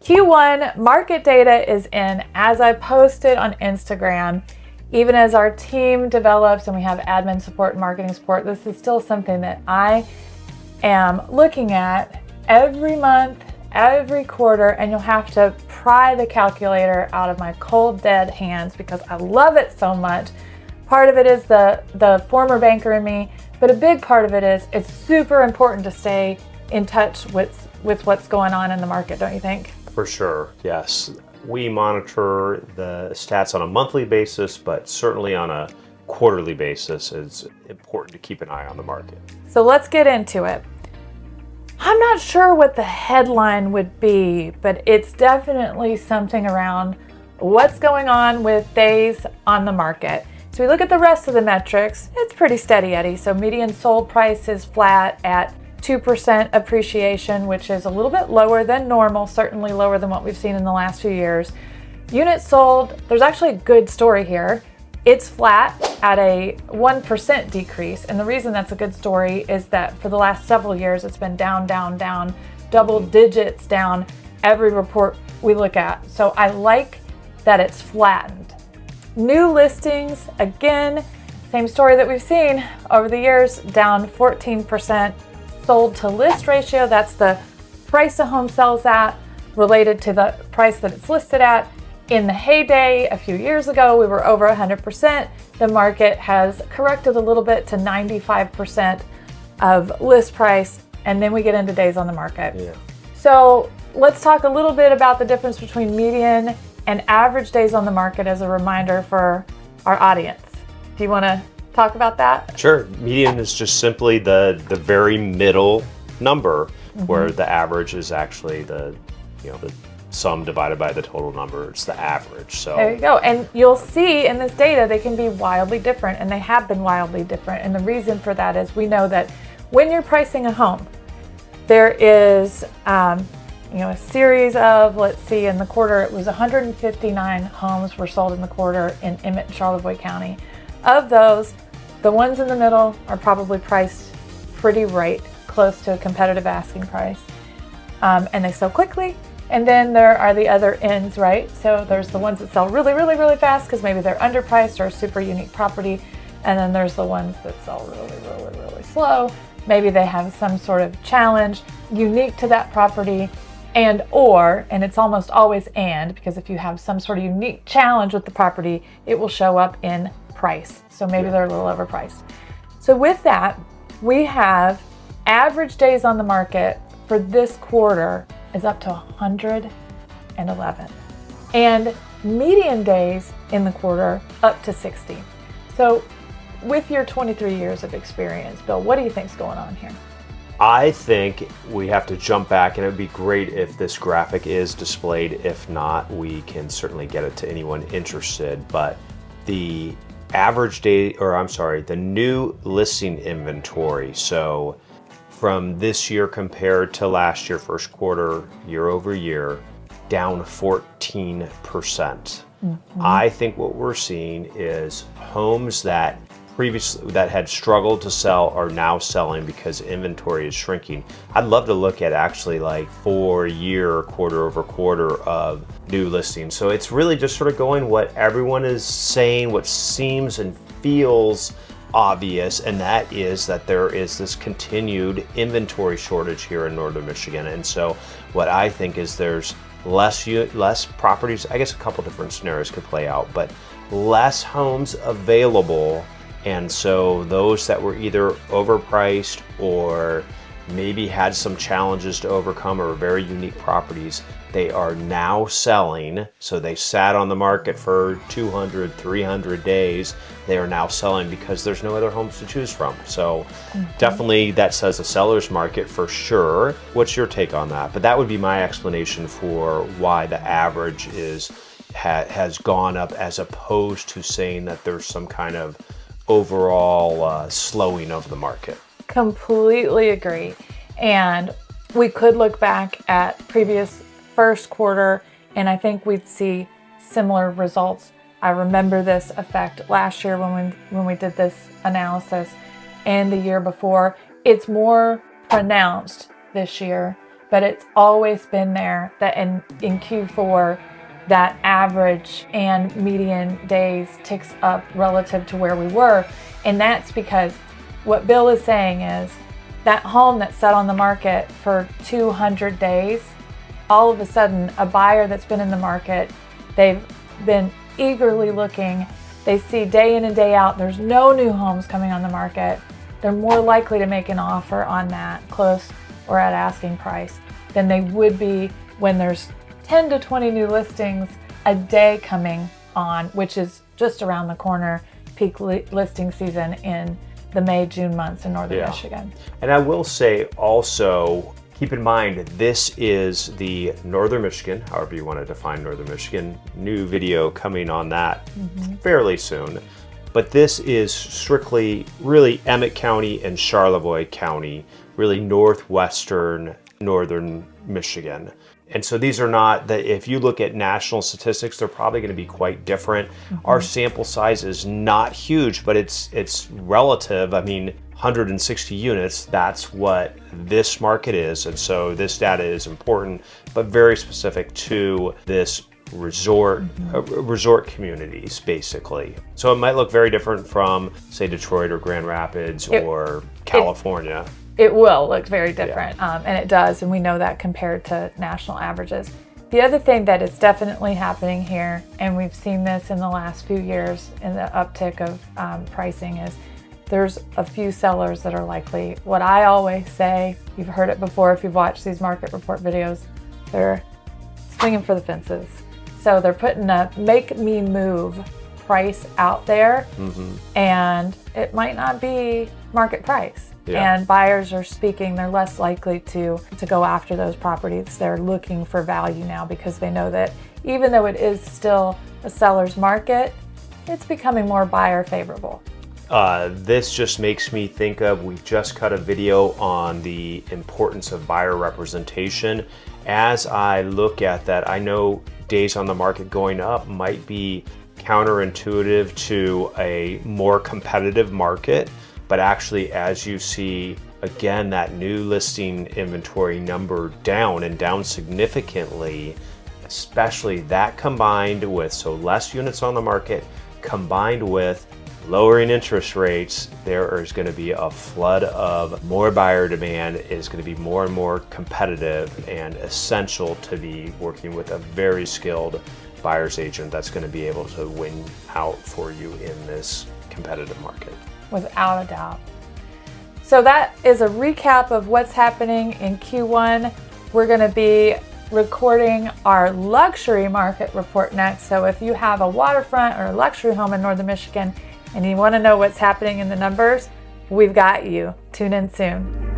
Q1 market data is in as I posted on Instagram. Even as our team develops and we have admin support and marketing support, this is still something that I am looking at every month, every quarter, and you'll have to pry the calculator out of my cold, dead hands because I love it so much. Part of it is the former banker in me, but a big part of it is it's super important to stay in touch with what's going on in the market, don't you think? For sure, yes. We monitor the stats on a monthly basis, but certainly on a quarterly basis, it's important to keep an eye on the market. So let's get into it. I'm not sure what the headline would be, but it's definitely something around what's going on with days on the market. So we look at the rest of the metrics, it's pretty steady, Eddie. So median sold price is flat at 2% appreciation, which is a little bit lower than normal, certainly lower than what we've seen in the last few years. Units sold, there's actually a good story here. It's flat at a 1% decrease. And the reason that's a good story is that for the last several years, it's been down, double digits down every report we look at. So I like that it's flattened. New listings, again, same story that we've seen over the years, down 14%. Sold to list ratio, that's the price a home sells at related to the price that it's listed at. In the heyday a few years ago, we were over 100%. The market has corrected a little bit to 95% of list price, and then we get into days on the market. Yeah. So let's talk a little bit about the difference between median and average days on the market as a reminder for our audience. Do you want to talk about that? Sure. Median is just simply the very middle number, where the average is actually the sum divided by the total number. It's the average. So there you go. And you'll see in this data they can be wildly different, and they have been wildly different. And the reason for that is we know that when you're pricing a home, there is a series of, let's see, in the quarter it was 159 homes were sold in the quarter in Emmett and Charlevoix County. Of those, the ones in the middle are probably priced pretty right, close to a competitive asking price. And they sell quickly. And then there are the other ends, right? So there's the ones that sell really, really, really fast because maybe they're underpriced or a super unique property. And then there's the ones that sell really, really, really slow. Maybe they have some sort of challenge unique to that property and it's almost always because if you have some sort of unique challenge with the property, it will show up in price. So maybe they're a little overpriced. So with that, we have average days on the market for this quarter is up to 111. And median days in the quarter up to 60. So with your 23 years of experience, Bill, what do you think's going on here? I think we have to jump back, and it would be great if this graphic is displayed. If not, we can certainly get it to anyone interested. But the average day, the new listing inventory. So from this year compared to last year, first quarter, year over year, down 14%. I think what we're seeing is homes that previously that had struggled to sell are now selling because inventory is shrinking. I'd love to look at actually like 4-year quarter over quarter of new listings. So it's really just sort of going what everyone is saying, what seems and feels obvious, and that is that there is this continued inventory shortage here in Northern Michigan. And so what I think is there's less properties. I guess a couple different scenarios could play out, but less homes available. And so those that were either overpriced or maybe had some challenges to overcome or very unique properties, they are now selling. So they sat on the market for 200, 300 days. They are now selling because there's no other homes to choose from. So definitely that says a seller's market for sure. What's your take on that? But that would be my explanation for why the average has gone up, as opposed to saying that there's some kind of overall slowing of the market. Completely agree. And we could look back at previous first quarter, and I think we'd see similar results. I remember this effect last year when we did this analysis, and the year before. It's more pronounced this year but it's always been there that in Q4, that average and median days ticks up relative to where we were. And that's because what Bill is saying is that home that sat on the market for 200 days, all of a sudden a buyer that's been in the market, they've been eagerly looking, they see day in and day out there's no new homes coming on the market, they're more likely to make an offer on that close or at asking price than they would be when there's 10 to 20 new listings a day coming on, which is just around the corner, peak listing season in the May, June months in northern Michigan. And I will say also, keep in mind, this is the Northern Michigan, however you want to define Northern Michigan, new video coming on that fairly soon. But this is strictly really Emmett County and Charlevoix County, really northwestern northern Michigan. And so these are not, if you look at national statistics, they're probably going to be quite different. Our sample size is not huge, but it's relative. I mean, 160 units, that's what this market is. And so this data is important, but very specific to this resort communities, basically. So it might look very different from, say, Detroit or Grand Rapids or California. It will look very different, and it does, and we know that compared to national averages. The other thing that is definitely happening here, and we've seen this in the last few years in the uptick of pricing, is there's a few sellers that are likely, what I always say, you've heard it before if you've watched these market report videos, they're swinging for the fences. So they're putting a make me move price out there, and it might not be market price. And buyers are speaking, they're less likely to go after those properties. They're looking for value now because they know that even though it is still a seller's market, it's becoming more buyer favorable. This just makes me think of, we just cut a video on the importance of buyer representation. As I look at that, I know days on the market going up might be counterintuitive to a more competitive market. But actually, as you see, again, that new listing inventory number down and down significantly, especially that combined with, so less units on the market, combined with lowering interest rates, there is going to be a flood of more buyer demand. It is going to be more and more competitive and essential to be working with a very skilled buyer's agent that's going to be able to win out for you in this competitive market. Without a doubt. So that is a recap of what's happening in Q1. We're going to be recording our luxury market report next. So if you have a waterfront or a luxury home in northern Michigan and you want to know what's happening in the numbers, we've got you. Tune in soon.